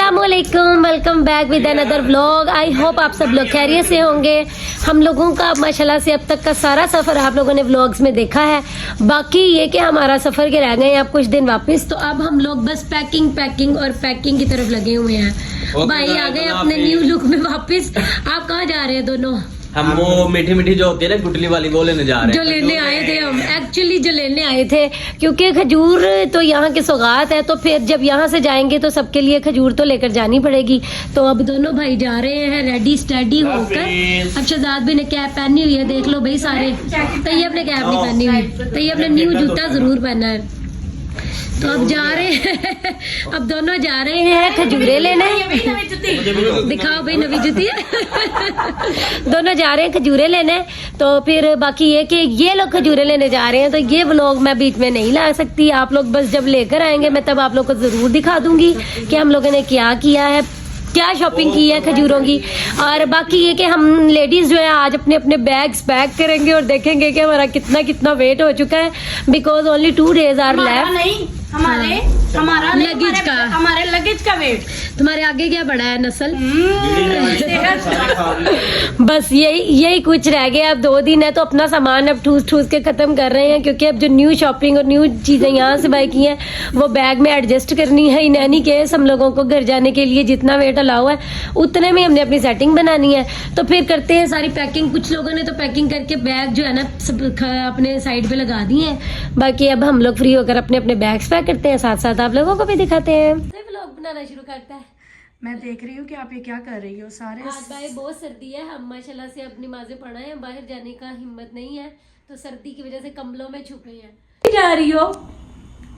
अस्सलामुअलैकुम, welcome back with another vlog. I hope आप सब लोग खैरियत से होंगे। हम लोगों का माशाल्लाह से अब तक का सारा सफ़र आप लोगों ने व्लॉग्स में देखा है। बाकी ये कि हमारा सफ़र के रह गए हैं अब कुछ दिन वापस, तो अब हम लोग बस पैकिंग और पैकिंग की तरफ लगे हुए हैं। भाई आ गए अपने न्यू लुक में वापस। आप कहाँ जा रहे हैं दोनों? हम वो मीठी मीठी जो होती है ना गुटली वाली, वो लेने जा रहे हैं। जो लेने आए थे हम, एक्चुअली जो लेने आए थे, क्योंकि खजूर तो यहाँ की सौगात है, तो फिर जब यहाँ से जाएंगे तो सबके लिए खजूर तो लेकर जानी पड़ेगी। तो अब दोनों भाई जा रहे हैं रेडी स्टडी होकर। अब शहजाद भी ने कैप पहनी हुई है, देख लो भाई सारे। तैयब ने कैप नहीं पहनी हुई, तैयब ने न्यू जूता जरूर पहना है। तो अब जा रहे हैं अब दोनों जा रहे हैं खजूरे लेने। दिखाओ भाई नवी जूती दोनों जा रहे हैं खजूरे लेने। तो फिर बाकी ये कि ये लोग खजूरे लेने जा रहे हैं, तो ये व्लॉग मैं बीच में नहीं ला सकती। आप लोग बस जब लेकर आएंगे मैं तब आप लोग को जरूर दिखा दूंगी कि हम लोगों ने क्या किया है, क्या शॉपिंग की है खजूरों की। और बाकी ये कि हम लेडीज जो है आज अपने अपने बैग्स पैक करेंगे और देखेंगे कि हमारा कितना कितना वेट हो चुका है। Because only 2 days are left. हमारा लगेज का, हमारे लगेज का वेट। तुम्हारे आगे क्या बड़ा है नस्ल? बस यही कुछ रह गया। अब 2 दिन है तो अपना सामान अब ठूस ठूस के खत्म कर रहे हैं, क्योंकि अब जो न्यू शॉपिंग और न्यू चीजें यहाँ से बाई की हैं वो बैग में एडजस्ट करनी है। इन एनी केस हम लोगों को घर जाने के लिए जितना वेट अलाउ है उतने में हमने अपनी सेटिंग बनानी है। तो फिर करते हैं सारी पैकिंग। कुछ लोगों ने तो पैकिंग करके बैग जो है ना सब अपने साइड पे लगा दिए हैं। बाकी अब हम लोग फ्री होकर अपने अपने बैग्स पैक करते हैं, साथ साथ आप लोगों को भी दिखाते हैं। व्लॉग बनाना शुरू करता है। मैं देख रही हूँ कि आप ये क्या कर रही हो सारे। आज भाई बहुत सर्दी है, हम माशाल्लाह से अब नमाज़ें पढ़ा है, बाहर जाने का हिम्मत नहीं है, तो सर्दी की वजह से कंबलों में छुपे हैं। जा रही हो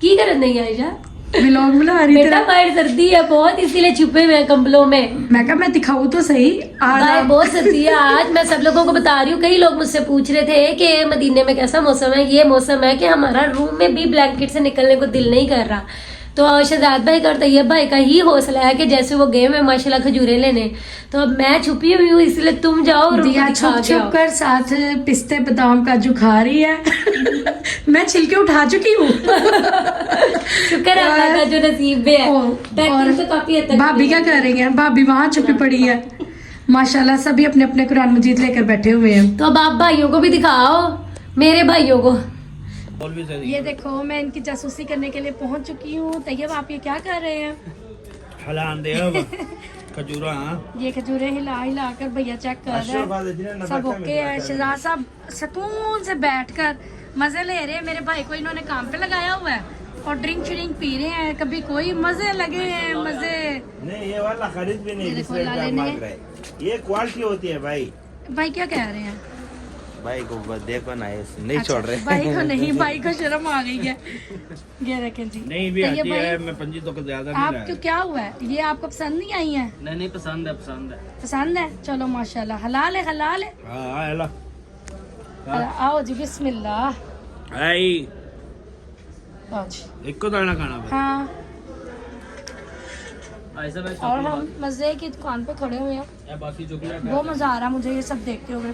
की कर नहीं आयशा? व्लॉग बना रही थी। बेटा बाहर सर्दी है बहुत, इसीलिए छुपे हुए हैं कंबलों में। मैं कहा मैं दिखाऊं तो सही। आज बहुत सर्दी है। आज मैं सब लोगों को बता रही हूँ। कई लोग मुझसे पूछ रहे थे कि मदीने में कैसा मौसम है। ये मौसम है कि हमारा रूम में भी ब्लैंकेट से निकलने को दिल नहीं कर रहा। तो शहजाद भाई का और तैयब भाई का ही हौसला है कि जैसे वो गए में माशाल्लाह खजूरे लेने, तो अब मैं छुपी हुई हूँ, इसलिए तुम जाओ और दिया छुप कर साथ पिस्ते बादाम काजू खा रही है। मैं छिलके उठा चुकी हूँ। शुक्र है अल्लाह का जो नसीब में है। पैकिंग तो काफी हद तक। भाभी क्या कर रही है? भाभी वहाँ छुपी पड़ी है। माशाल्लाह सभी अपने अपने कुरान मजीद लेकर बैठे हुए हैं। तो अब आप भाइयों को भी दिखाओ, मेरे भाइयों को। ये देखो मैं इनकी जासूसी करने के लिए पहुंच चुकी हूँ। तैयब आप ये क्या कर रहे हैं? खजूरा। ये खजूरे हिला हिला कर भैया चेक कर रहे हैं। सब ओके है। शहजाद साहब सुकून से बैठकर मजे ले रहे हैं। मेरे भाई को इन्होंने काम पे लगाया हुआ है और ड्रिंक श्रिंक पी रहे हैं। कभी कोई मजे लगे हैं मजे। नहीं ये वाला खरीद भी नहीं, देखो लाले ने। ये क्वालिटी होती है भाई। भाई क्या कह रहे हैं? भाई को देखो ना, ऐसे नहीं छोड़ रहे। भाई को नहीं, भाई को शर्म आ गई है। ये रखें जी। नहीं भी तैयब आती भाई, है, मैं पंजी तो ज्यादा नहीं आपको क्या हुआ है? ये आपको पसंद नहीं आई है? नहीं पसंद है, पसंद है। पसंद है? चलो माशाल्लाह हलाल है, हलाल है। हाँ हेलो आओ जी बिस्मिल्लाह। आई आओ जी। एक को दाना खाना भाई। हाँ, ऐसा मैं और हम मजे की दुकान पे खड़े हुए हैं। बाकी चॉकलेट बहुत मजा आ रहा है मुझे ये सब देखते हुए।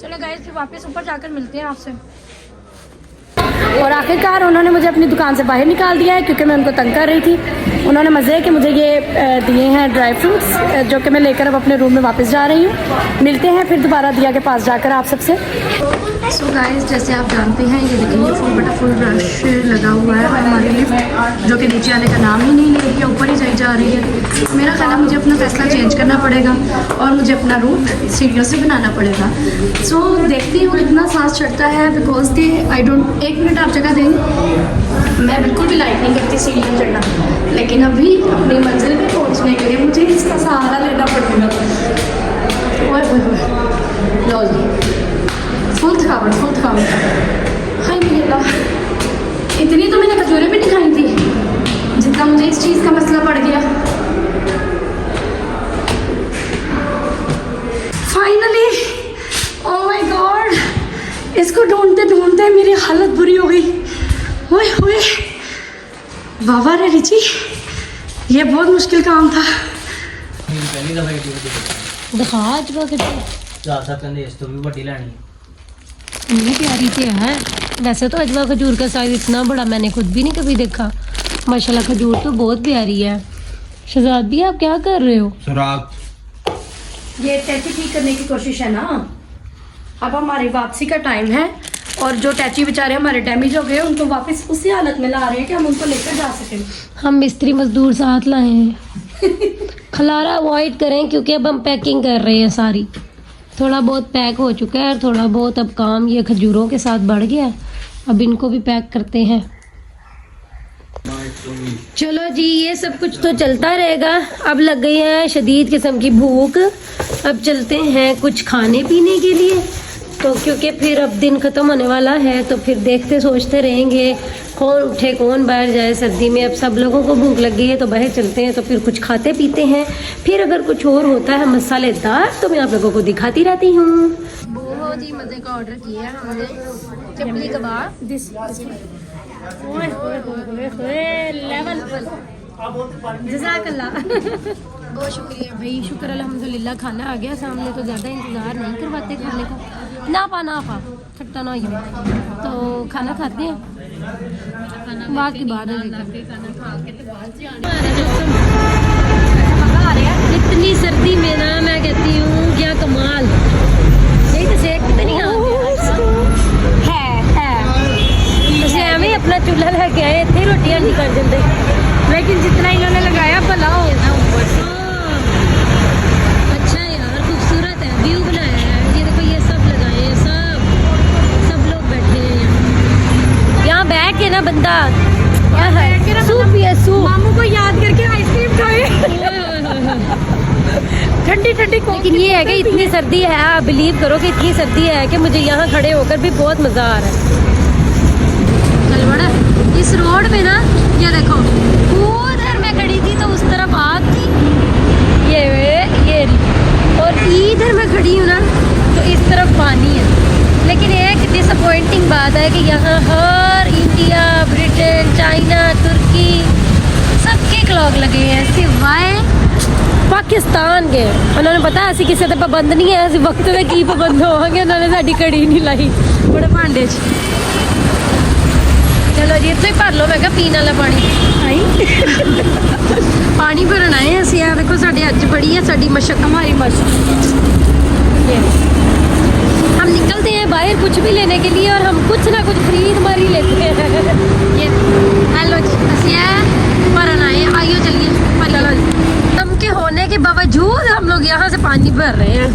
चलो गाइस फिर वापस ऊपर जाकर मिलते हैं आपसे। और आखिरकार उन्होंने मुझे अपनी दुकान से बाहर निकाल दिया है, क्योंकि मैं उनको तंग कर रही थी। उन्होंने मज़े कि मुझे ये दिए हैं ड्राई फ्रूट्स, जो कि मैं लेकर अब अपने रूम में वापस जा रही हूँ। मिलते हैं फिर दोबारा दिया के पास जाकर आप सबसे। सो गाइस जैसे आप जानते हैं ये देखिए फुल रश लगा हुआ है। हमारी लिफ्ट जो कि नीचे आने का नाम ही नहीं ले रही है, ऊपर ही जाई जा रही है। मेरा ख्याल है मुझे अपना फैसला चेंज करना पड़ेगा और मुझे अपना रूट सीढ़ियों से बनाना पड़ेगा। सो देखती हूँ कितना सांस चढ़ता है, बिकॉज के आई डोंट, 1 मिनट आप जगह देंगे। मैं बिल्कुल भी लाइक नहीं करती सीढ़ियों चढ़ना, लेकिन अभी अपनी मंजिल पे पहुँचने के लिए मुझे इसका सहारा लेना पड़ेगा। लो जी फुल थकावट हाय मेरा। इतनी तो मैंने खजूरें भी नहीं खाई थी जितना मुझे इस चीज़ का मसला पड़ गया। फाइनली ओह माय गॉड, इसको ढूंढते ढूंढते मेरी हालत बुरी हो गई। ओए होए बाबा रे रिची, ये बहुत मुश्किल काम था। दिखा आज भी बड़ी लानी इतनी प्यारी थी है। वैसे तो अजवा खजूर का साइज इतना बड़ा मैंने खुद भी नहीं कभी देखा। माशाल्लाह खजूर तो बहुत प्यारी है। शहजाद भी आप क्या कर रहे हो? सुराग ये टैची ठीक करने की कोशिश है ना। अब हमारी वापसी का टाइम है और जो टैची बेचारे हमारे डैमेज हो गए उनको वापस उसी हालत में ला रहे हैं कि हम उनको लेकर जा सकें। हम मिस्त्री मजदूर साथ लाए हैं। खलारा अवॉइड करें क्योंकि अब हम पैकिंग कर रहे हैं सारी। थोड़ा बहुत पैक हो चुका है और थोड़ा बहुत अब काम ये खजूरों के साथ बढ़ गया है। अब इनको भी पैक करते हैं। चलो जी, ये सब कुछ तो चलता रहेगा। अब लग गई है शदीद किस्म की भूख। अब चलते हैं कुछ खाने पीने के लिए, तो क्योंकि फिर अब दिन ख़त्म होने वाला है तो फिर देखते सोचते रहेंगे कौन उठे कौन बाहर जाए सर्दी में। अब सब लोगों को भूख लग गई है तो बाहर चलते हैं, तो फिर कुछ खाते पीते हैं। फिर अगर कुछ और होता है मसालेदार तो मैं आप लोगों को दिखाती रहती हूँ। बहुत ही मज़े का ऑर्डर किया है हमने, चपली कबाब। लेवल पर जज़ाकल्लाह। बहुत शुक्रिया भाई, शुक्र अल्हम्दुलिल्लाह। खाना आ गया सामने तो ज़्यादा इंतज़ार नहीं करवाते खाने का। ना पा खट्टा ना हो तो खाना खाते हैं, बाकी बाद इतनी सर्दी में ना मैं कहती हूँ क्या कमाल। यही तो सेक नहीं है एवं अपना चूल्हा लेके आए इतनी रोटियां नहीं कर देते, लेकिन जितना इन्होंने लगाया भला हो ना ऊपर। अच्छा यार, खूबसूरत है, व्यू बनाया है। ये देखो, ये सब लगाए हैं, सब लोग बैठे हैं यहाँ बैठ के ना बंदा सूप पिए, सूप। मामू को याद करके आइसक्रीम खाए। ठंडी ठंडी। लेकिन ये है कि इतनी सर्दी है, आप बिलीव करो कि इतनी सर्दी है कि मुझे यहाँ खड़े होकर भी बहुत मज़ा आ रहा है। इस रोड पे ना ये देखो, उधर मैं खड़ी थी तो उस तरफ आग थी, ये और इधर मैं खड़ी हूँ ना तो इस तरफ पानी है। लेकिन एक डिसअपॉइंटिंग बात है कि यहाँ हर इंडिया, ब्रिटेन, चाइना, तुर्की सबके क्लॉक लगे हैं सिवाय पाकिस्तान के। उन्होंने पता है, असी किसी से पाबंद नहीं है, असी वक्त में की पाबंद होवांगे। उन्होंने साड़ी कड़ी नहीं लाई बड़े भांडे च। चलो जी, इतना ही भर लो। मैं क्या पीने वाला पानी भरना है असं। यार देखो, साढ़े अज बड़ी है साड़ी मशक, हमारी मशक। हम निकलते हैं बाहर कुछ भी लेने के लिए और हम कुछ ना कुछ खरीद मारी लेते हैं। ये हेलो जी, असं भरना है। आइयो चलिए। चलो जी, दम के होने के बावजूद हम लोग यहाँ से पानी भर रहे हैं।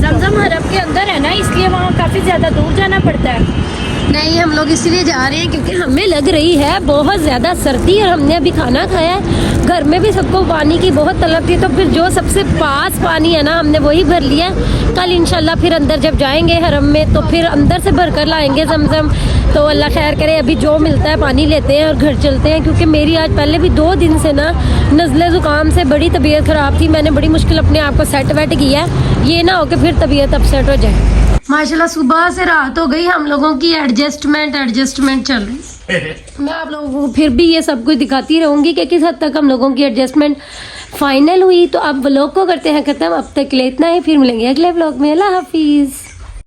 जमजम हरम के अंदर है ना, इसलिए वहाँ काफ़ी ज़्यादा दूर जाना पड़ता है। नहीं, हम लोग इसलिए जा रहे हैं क्योंकि हमें लग रही है बहुत ज़्यादा सर्दी और हमने अभी खाना खाया है। घर में भी सबको पानी की बहुत तलब थी, तो फिर जो सबसे पास पानी है ना हमने वही भर लिया। कल इंशाल्लाह फिर अंदर जब जाएंगे हरम में तो फिर अंदर से भर कर लाएंगे जमजम। तो अल्लाह खैर करे, अभी जो मिलता है पानी लेते हैं और घर चलते हैं। क्योंकि मेरी आज पहले भी 2 दिन से ना नज़ले ज़ुकाम से बड़ी तबीयत ख़राब थी। मैंने बड़ी मुश्किल अपने आप को सेट वेट किया है, ये ना हो कि फिर तबीयत अपसेट हो जाए। माशाल्लाह सुबह से रात हो गई, हम लोगों की एडजस्टमेंट चल रही। मैं आप लोगों को फिर भी ये सब कुछ दिखाती रहूँगी कि किस हद तक हम लोगों की एडजस्टमेंट फाइनल हुई। तो अब व्लॉग को करते हैं ख़त्म। अब तक के लिए इतना ही, फिर मिलेंगे अगले व्लॉग में। अल्लाह हाफिज़।